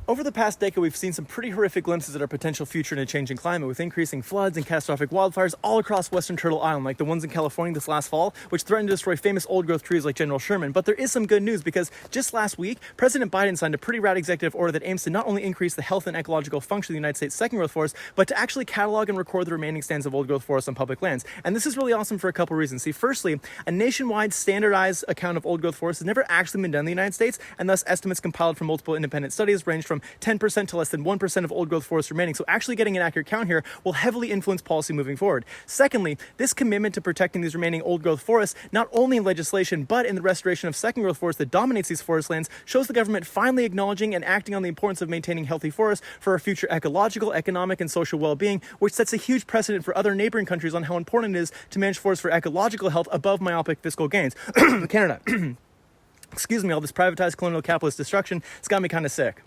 Over the past decade, we've seen some pretty horrific glimpses at our potential future in a changing climate, with increasing floods and catastrophic wildfires all across Western Turtle Island, like the ones in California this last fall, which threatened to destroy famous old-growth trees like General Sherman. But there is some good news, because just last week, President Biden signed a pretty rad executive order that aims to not only increase the health and ecological function of the United States second-growth forest, but to actually catalog and record the remaining stands of old-growth forests on public lands. And this is really awesome for a couple reasons. See, firstly, a nationwide standardized account of old-growth forests has never actually been done in the United States, and thus estimates compiled from multiple independent studies range from 10% to less than 1% of old-growth forests remaining. So actually getting an accurate count here will heavily influence policy moving forward. Secondly, this commitment to protecting these remaining old-growth forests, not only in legislation, but in the restoration of second-growth forests that dominates these forest lands, shows the government finally acknowledging and acting on the importance of maintaining healthy forests for our future ecological, economic, and social well-being, which sets a huge precedent for other neighboring countries on how important it is to manage forests for ecological health above myopic fiscal gains. Canada. Excuse me, all this privatized colonial capitalist destruction, it's got me kind of sick.